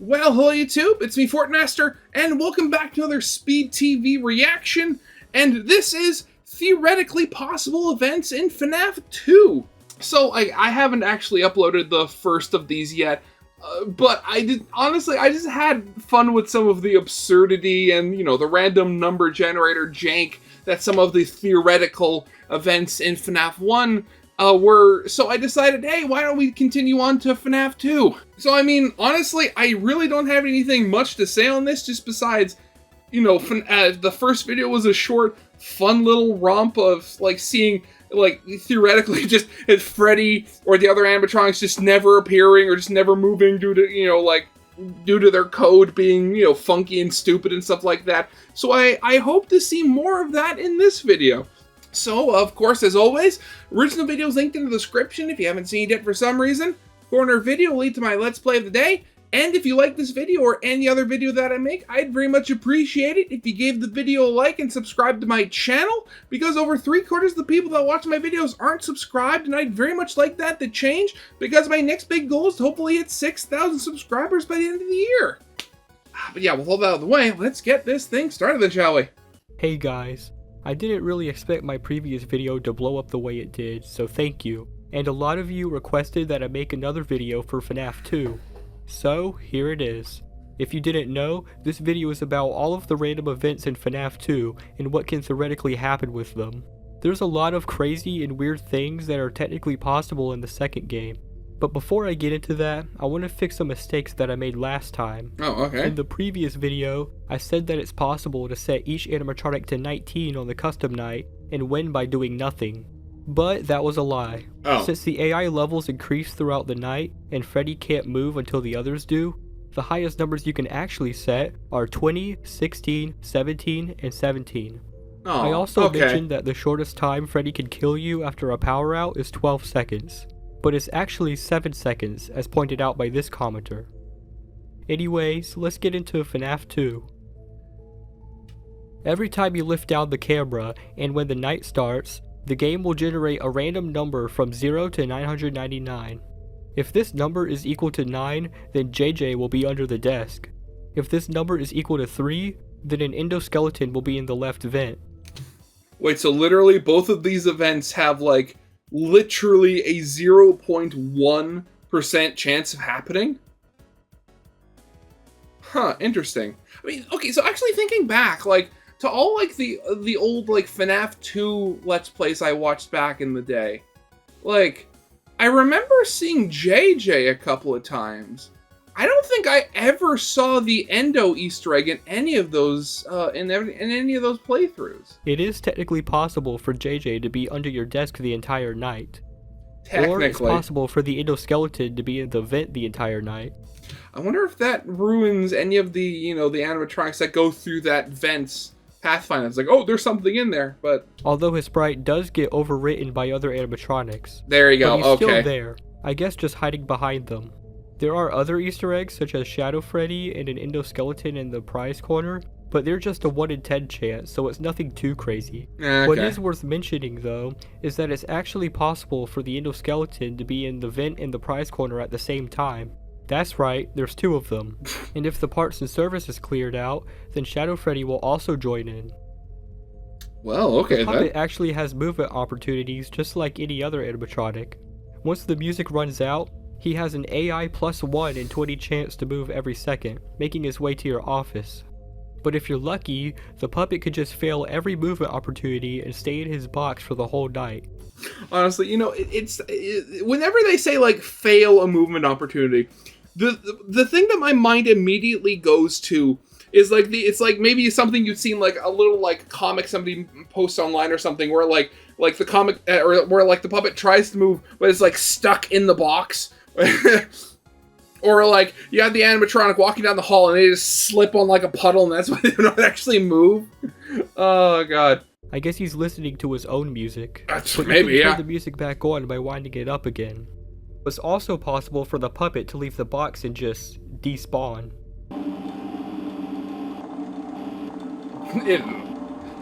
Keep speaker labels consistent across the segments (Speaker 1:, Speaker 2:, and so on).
Speaker 1: Well, hello YouTube, it's me Fortmaster, and welcome back to another Speed TV reaction, and this is theoretically possible events in Fnaf 2. So, I haven't actually uploaded the first of these yet, but I just had fun with some of the absurdity and, the random number generator jank that some of the theoretical events in Fnaf 1 were, so I decided, hey, why don't we continue on to FNAF 2? So, I mean, honestly, I really don't have anything much to say on this, just besides, the first video was a short, fun little romp of, seeing, theoretically just Freddy or the other animatronics just never appearing or just never moving due to, due to their code being, funky and stupid and stuff like that. So I hope to see more of that in this video. So, of course, as always, original video is linked in the description if you haven't seen it yet for some reason. Corner video will lead to my Let's Play of the day. And if you like this video or any other video that I make, I'd very much appreciate it if you gave the video a like and subscribe to my channel, because over 3/4 of the people that watch my videos aren't subscribed, and I'd very much like that to change, because my next big goal is to hopefully hit 6,000 subscribers by the end of the year. But yeah, with all that out of the way, let's get this thing started then, shall we?
Speaker 2: Hey guys. I didn't really expect my previous video to blow up the way it did, so thank you. And a lot of you requested that I make another video for FNAF 2. So, here it is. If you didn't know, this video is about all of the random events in FNAF 2 and what can theoretically happen with them. There's a lot of crazy and weird things that are technically possible in the second game. But before I get into that, I want to fix some mistakes that I made last time.
Speaker 1: Oh, okay.
Speaker 2: In the previous video, I said that it's possible to set each animatronic to 19 on the custom night and win by doing nothing. But that was a lie.
Speaker 1: Oh.
Speaker 2: Since the AI levels increase throughout the night and Freddy can't move until the others do, the highest numbers you can actually set are 20, 16, 17, and 17.
Speaker 1: Oh,
Speaker 2: I also mentioned that the shortest time Freddy can kill you after a power out is 12 seconds. But it's actually 7 seconds, as pointed out by this commenter. Anyways, let's get into FNAF 2. Every time you lift down the camera, and when the night starts, the game will generate a random number from 0 to 999. If this number is equal to 9, then JJ will be under the desk. If this number is equal to 3, then an endoskeleton will be in the left vent.
Speaker 1: Wait, so literally both of these events have, literally a 0.1% chance of happening? Huh, interesting. I mean, okay, so actually thinking back, to all, the old, FNAF 2 Let's Plays I watched back in the day, I remember seeing JJ a couple of times. I don't think I ever saw the Endo Easter egg in any of those, in any of those playthroughs.
Speaker 2: It is technically possible for JJ to be under your desk the entire night.
Speaker 1: Technically.
Speaker 2: Or it's possible for the endoskeleton to be in the vent the entire night.
Speaker 1: I wonder if that ruins any of the, the animatronics that go through that vent's pathfinder. It's oh, there's something in there, but...
Speaker 2: Although his sprite does get overwritten by other animatronics.
Speaker 1: There you go,
Speaker 2: but he's still there. I guess just hiding behind them. There are other Easter eggs, such as Shadow Freddy and an endoskeleton in the prize corner, but they're just a 1 in 10 chance, so it's nothing too crazy.
Speaker 1: Okay.
Speaker 2: What is worth mentioning, though, is that it's actually possible for the endoskeleton to be in the vent and the prize corner at the same time. That's right, there's 2 of them. And if the parts and service is cleared out, then Shadow Freddy will also join in.
Speaker 1: Well, okay,
Speaker 2: the puppet actually has movement opportunities just like any other animatronic. Once the music runs out, he has an AI +1 in 20 chance to move every second, making his way to your office. But if you're lucky, the puppet could just fail every movement opportunity and stay in his box for the whole night.
Speaker 1: Honestly, whenever they say, fail a movement opportunity, the thing that my mind immediately goes to is, it's maybe something you've seen, a little, comic somebody posts online or something, where, the comic, or where, the puppet tries to move, but it's, stuck in the box. Or you have the animatronic walking down the hall and they just slip on a puddle, and that's why they don't actually move. Oh god.
Speaker 2: I guess he's listening to his own music.
Speaker 1: Maybe, yeah.
Speaker 2: Turn the music back on by winding it up again. It's also possible for the puppet to leave the box and just despawn.
Speaker 1: It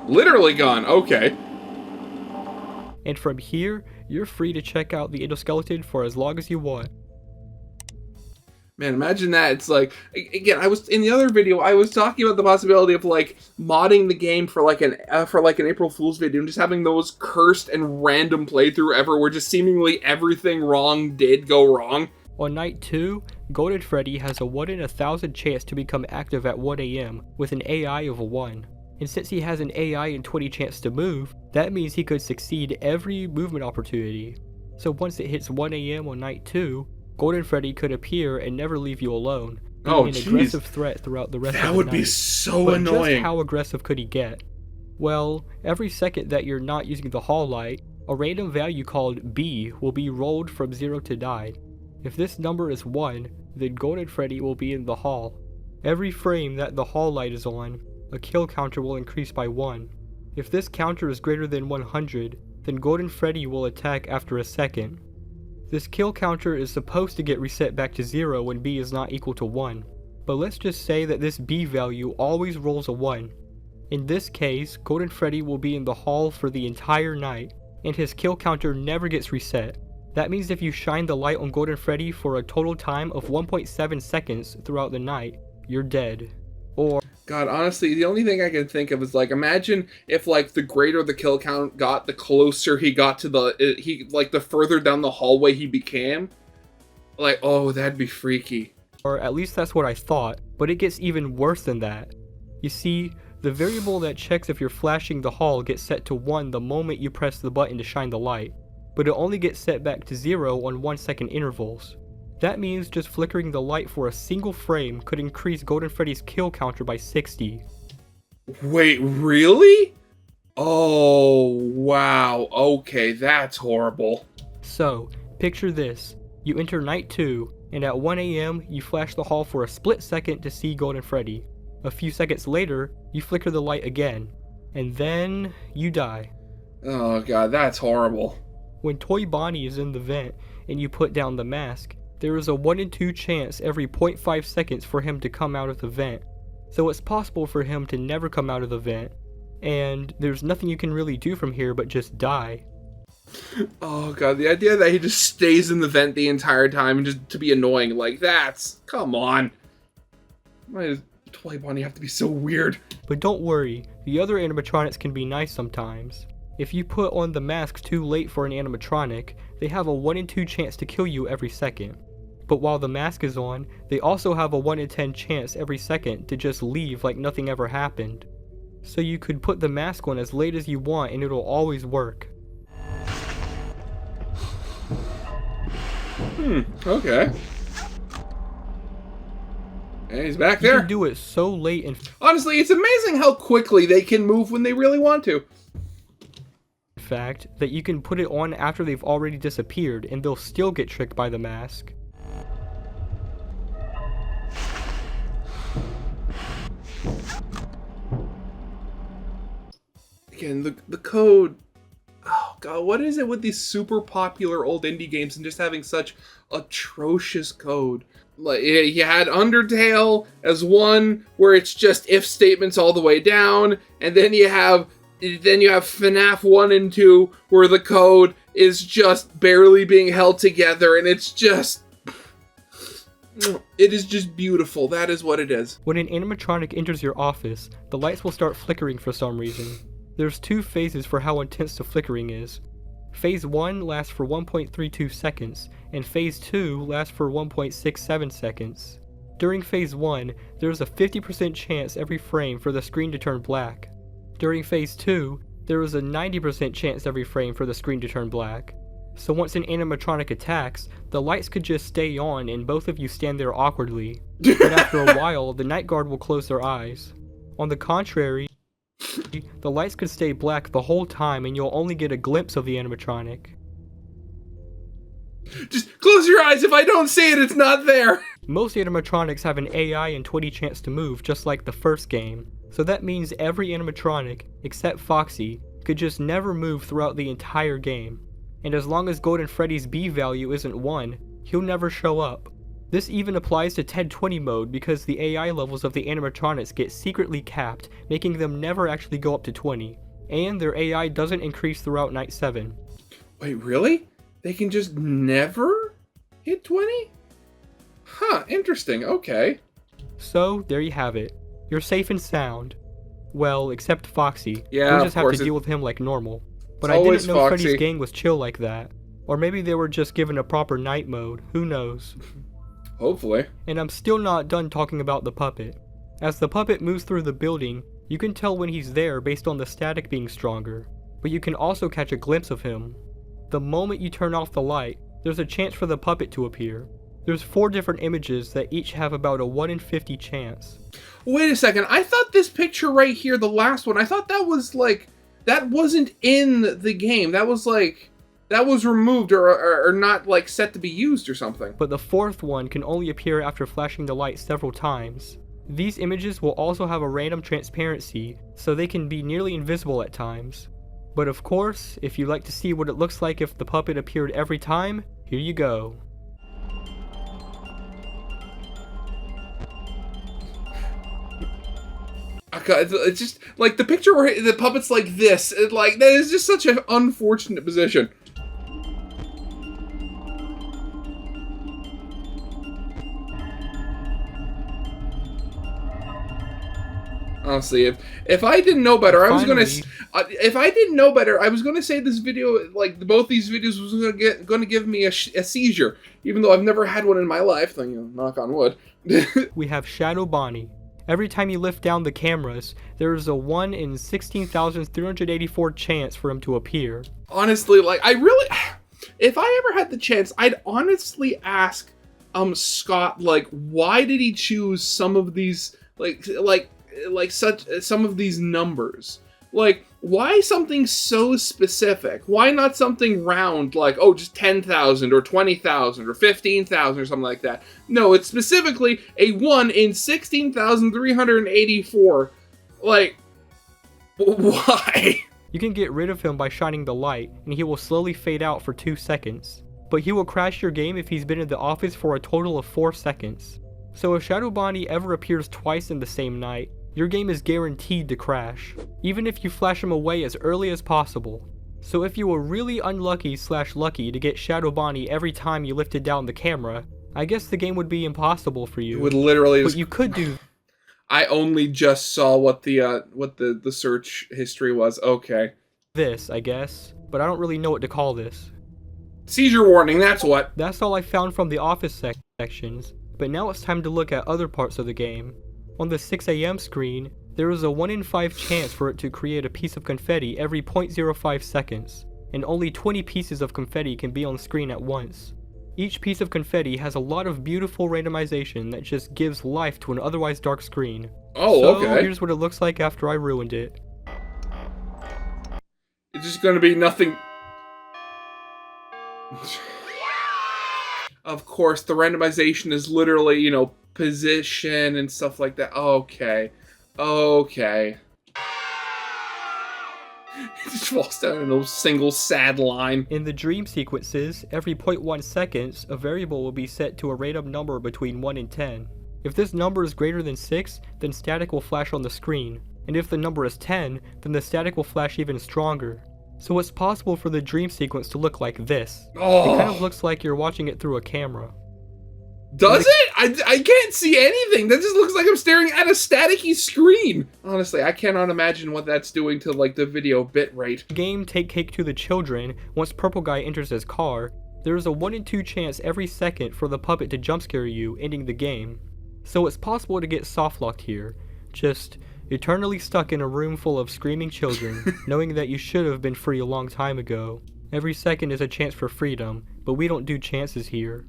Speaker 1: literally gone. Okay.
Speaker 2: And from here, you're free to check out the endoskeleton for as long as you want.
Speaker 1: Man, imagine that. It's like, again, I was in the other video, I was talking about the possibility of like modding the game for like an April Fool's video and just having those cursed and random playthrough ever where just seemingly everything wrong did go wrong.
Speaker 2: On night 2, Golden Freddy has a 1 in 1,000 chance to become active at 1 AM with an AI of 1. And since he has an AI and 20 chance to move, that means he could succeed every movement opportunity. So once it hits 1 AM on night 2, Golden Freddy could appear and never leave you alone, being an aggressive threat throughout the rest of the night.
Speaker 1: That would be so
Speaker 2: but
Speaker 1: annoying.
Speaker 2: Just how aggressive could he get? Well, every second that you're not using the hall light, a random value called B will be rolled from 0 to 9. If this number is 1, then Golden Freddy will be in the hall. Every frame that the hall light is on, a kill counter will increase by 1. If this counter is greater than 100, then Golden Freddy will attack after a second. This kill counter is supposed to get reset back to 0 when B is not equal to 1, but let's just say that this B value always rolls a 1. In this case, Golden Freddy will be in the hall for the entire night, and his kill counter never gets reset. That means if you shine the light on Golden Freddy for a total time of 1.7 seconds throughout the night, you're dead. Or
Speaker 1: God, honestly, the only thing I can think of is like, imagine if like the greater the kill count got, the closer he got to the further down the hallway he became. Like, oh, that'd be freaky.
Speaker 2: Or at least that's what I thought, but it gets even worse than that. You see, the variable that checks if you're flashing the hall gets set to 1 the moment you press the button to shine the light, but it only gets set back to 0 on 1 second intervals. That means just flickering the light for a single frame could increase Golden Freddy's kill counter by 60.
Speaker 1: Wait, really? Oh, wow. Okay, that's horrible.
Speaker 2: So, picture this. You enter night 2, and at 1 AM, you flash the hall for a split second to see Golden Freddy. A few seconds later, you flicker the light again, and then you die.
Speaker 1: Oh god, that's horrible.
Speaker 2: When Toy Bonnie is in the vent and you put down the mask, there is a 1 in 2 chance every 0.5 seconds for him to come out of the vent. So it's possible for him to never come out of the vent, and there's nothing you can really do from here but just die.
Speaker 1: Oh god, the idea that he just stays in the vent the entire time and just to be annoying, like come on. Why does Toy Bonnie have to be so weird?
Speaker 2: But don't worry, the other animatronics can be nice sometimes. If you put on the mask too late for an animatronic, they have a 1 in 2 chance to kill you every second. But while the mask is on, they also have a 1 in 10 chance every second to just leave like nothing ever happened. So you could put the mask on as late as you want and it'll always work.
Speaker 1: Okay. And he's back there.
Speaker 2: You can do it so late and
Speaker 1: honestly, it's amazing how quickly they can move when they really want to.
Speaker 2: Fact that you can put it on after they've already disappeared and they'll still get tricked by the mask.
Speaker 1: Again, the code. Oh god, what is it with these super popular old indie games and just having such atrocious code? Like, you had Undertale as one where it's just if statements all the way down, and then you have Fnaf 1 and 2 where the code is just barely being held together, and it is just beautiful. That is what it is.
Speaker 2: When an animatronic enters your office, the lights will start flickering for some reason. There's 2 phases for how intense the flickering is. Phase 1 lasts for 1.32 seconds, and Phase 2 lasts for 1.67 seconds. During Phase 1, there's a 50% chance every frame for the screen to turn black. During Phase 2, there is a 90% chance every frame for the screen to turn black. So once an animatronic attacks, the lights could just stay on and both of you stand there awkwardly. But after a while, the night guard will close their eyes. On the contrary, the lights could stay black the whole time and you'll only get a glimpse of the animatronic.
Speaker 1: Just close your eyes. If I don't see it, it's not there.
Speaker 2: Most animatronics have an AI and 20 chance to move, just like the first game. So that means every animatronic, except Foxy, could just never move throughout the entire game. And as long as Golden Freddy's B value isn't 1, he'll never show up. This even applies to 1020 mode because the AI levels of the animatronics get secretly capped, making them never actually go up to 20. And their AI doesn't increase throughout Night 7.
Speaker 1: Wait, really? They can just never hit 20? Huh, interesting. Okay.
Speaker 2: So, there you have it. You're safe and sound. Well, except Foxy.
Speaker 1: Yeah,
Speaker 2: You'll
Speaker 1: of
Speaker 2: just have
Speaker 1: course.
Speaker 2: to deal with him like normal. But
Speaker 1: It's
Speaker 2: I
Speaker 1: always
Speaker 2: didn't know
Speaker 1: Foxy.
Speaker 2: Freddy's gang was chill like that. Or maybe they were just given a proper night mode, who knows.
Speaker 1: Hopefully.
Speaker 2: And I'm still not done talking about the puppet. As the puppet moves through the building, you can tell when he's there based on the static being stronger. But you can also catch a glimpse of him. The moment you turn off the light, there's a chance for the puppet to appear. There's 4 different images that each have about a 1 in 50 chance.
Speaker 1: Wait a second. I thought this picture right here, the last one, I thought that was like, that wasn't in the game. That was like, that was removed or not like set to be used or something.
Speaker 2: But the 4th one can only appear after flashing the light several times. These images will also have a random transparency, so they can be nearly invisible at times. But of course, if you'd like to see what it looks like if the puppet appeared every time, here you go.
Speaker 1: It's just like the picture where the puppet's like this. Like that is just such an unfortunate position. Honestly, if I didn't know better, I was gonna. If I didn't know better, I was gonna say this video, like both these videos, was gonna give me a seizure, even though I've never had one in my life. Then, you know, knock on wood.
Speaker 2: We have Shadow Bonnie. Every time you lift down the cameras, there is a 1 in 16,384 chance for him to appear.
Speaker 1: Honestly, like I really, if I ever had the chance, I'd honestly ask, Scott, like, why did he choose some of these, some of these numbers? Like, why something so specific? Why not something round, like, oh, just 10,000 or 20,000 or 15,000 or something like that? No, it's specifically a 1 in 16,384. Like, why?
Speaker 2: You can get rid of him by shining the light, and he will slowly fade out for 2 seconds. But he will crash your game if he's been in the office for a total of 4 seconds. So if Shadow Bonnie ever appears twice in the same night, your game is guaranteed to crash, even if you flash him away as early as possible. So if you were really unlucky/lucky to get Shadow Bonnie every time you lifted down the camera, I guess the game would be impossible for you.
Speaker 1: It would literally.
Speaker 2: But you could do.
Speaker 1: I only just saw what the search history was. Okay.
Speaker 2: This, I guess, but I don't really know what to call this.
Speaker 1: Seizure warning. That's what.
Speaker 2: That's all I found from the office sections. But now it's time to look at other parts of the game. On the 6 AM screen, there is a 1 in 5 chance for it to create a piece of confetti every 0.05 seconds, and only 20 pieces of confetti can be on screen at once. Each piece of confetti has a lot of beautiful randomization that just gives life to an otherwise dark screen.
Speaker 1: Oh,
Speaker 2: so,
Speaker 1: okay.
Speaker 2: Here's what it looks like after I ruined it.
Speaker 1: It's just gonna be nothing. Of course, the randomization is literally, you know, position and stuff like that. Okay. Okay. It just falls down in a single sad line.
Speaker 2: In the dream sequences, every 0.1 seconds, a variable will be set to a random number between 1 and 10. If this number is greater than 6, then static will flash on the screen, and if the number is 10, then the static will flash even stronger. So it's possible for the dream sequence to look like this.
Speaker 1: Oh.
Speaker 2: It kind of looks like you're watching it through a camera.
Speaker 1: Does it? I can't see anything. That just looks like I'm staring at a staticky screen. Honestly, I cannot imagine what that's doing to, like, the video bit rate.
Speaker 2: Game Take Cake to the Children, once Purple Guy enters his car, there is a 1 in 2 chance every second for the puppet to jump scare you, ending the game. So it's possible to get softlocked here. Just eternally stuck in a room full of screaming children, knowing that you should have been free a long time ago. Every second is a chance for freedom, but we don't do chances here.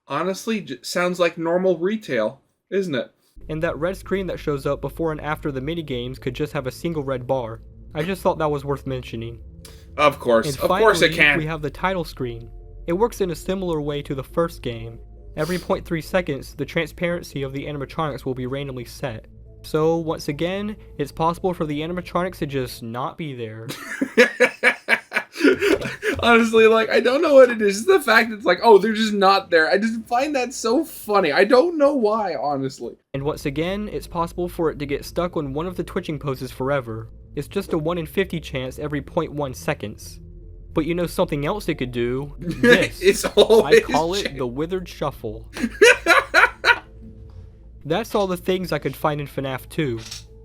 Speaker 1: Honestly, sounds like normal retail, isn't it?
Speaker 2: And that red screen that shows up before and after the minigames could just have a single red bar. I just thought that was worth mentioning.
Speaker 1: Of course.
Speaker 2: And
Speaker 1: Of course it
Speaker 2: finally,
Speaker 1: can.
Speaker 2: we have the title screen. It works in a similar way to the first game. Every 0.3 seconds, the transparency of the animatronics will be randomly set. So, once again, it's possible for the animatronics to just not be there.
Speaker 1: Honestly, like, I don't know what it is. It's the fact that it's like, oh, they're just not there. I just find that so funny. I don't know why, honestly.
Speaker 2: And once again, it's possible for it to get stuck on one of the twitching poses forever. It's just a 1 in 50 chance every 0.1 seconds. But you know something else it could do? This.
Speaker 1: It's always
Speaker 2: I call it the Withered Shuffle. That's all the things I could find in FNAF 2.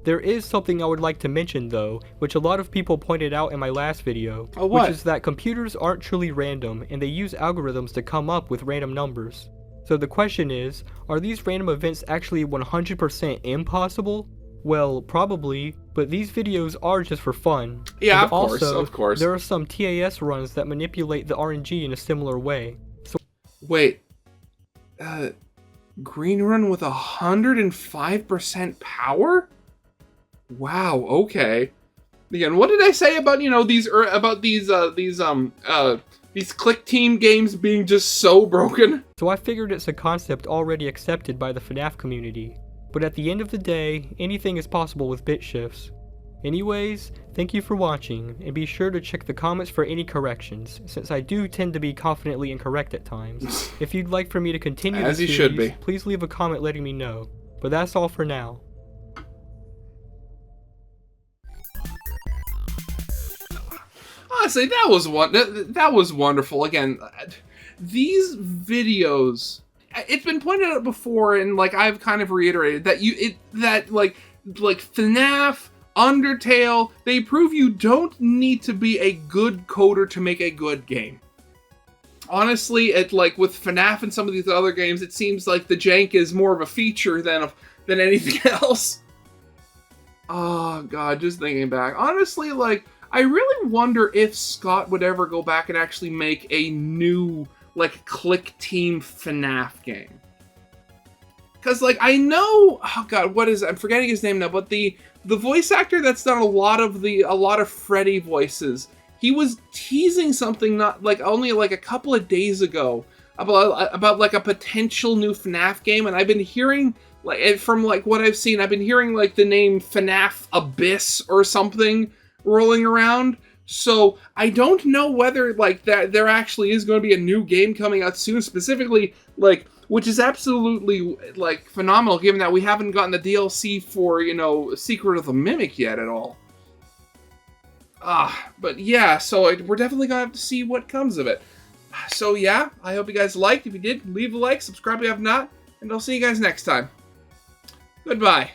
Speaker 2: There is something I would like to mention though, which a lot of people pointed out in my last video,
Speaker 1: Oh, what?
Speaker 2: which is that computers aren't truly random and they use algorithms to come up with random numbers. So the question is, are these random events actually 100% impossible? Well, probably, but these videos are just for fun.
Speaker 1: Yeah,
Speaker 2: And
Speaker 1: of course.
Speaker 2: There are some TAS runs that manipulate the RNG in a similar way. So
Speaker 1: Wait, green run with 105% power? Wow, okay. Again, what did I say about, these click team games being just so broken?
Speaker 2: So I figured it's a concept already accepted by the FNAF community. But at the end of the day, anything is possible with bit shifts. Anyways, thank you for watching, and be sure to check the comments for any corrections, since I do tend to be confidently incorrect at times. If you'd like for me to continue
Speaker 1: As
Speaker 2: the
Speaker 1: you
Speaker 2: series,
Speaker 1: should be.
Speaker 2: please leave a comment letting me know. But that's all for now.
Speaker 1: Honestly, that was wonderful. Again, these videos, it's been pointed out before, and like I've kind of reiterated that like FNAF, Undertale, they prove you don't need to be a good coder to make a good game. Honestly, like with FNAF and some of these other games, it seems like the jank is more of a feature than anything else. Oh god, just thinking back, honestly, like I really wonder if Scott would ever go back and actually make a new, like, click team FNAF game. Because, like, I know, oh god, I'm forgetting his name now, but the voice actor that's done a lot of Freddy voices, he was teasing something only a couple of days ago about like a potential new FNAF game, and I've been hearing, from what I've seen, I've been hearing, the name FNAF Abyss or something rolling around. So I don't know whether that there actually is going to be a new game coming out soon, specifically which is absolutely phenomenal, given that we haven't gotten the DLC for Secret of the Mimic yet at all. But yeah, so we're definitely gonna have to see what comes of it. So yeah, I hope you guys liked. If you did, leave a like, subscribe if you have not, and I'll see you guys next time. Goodbye.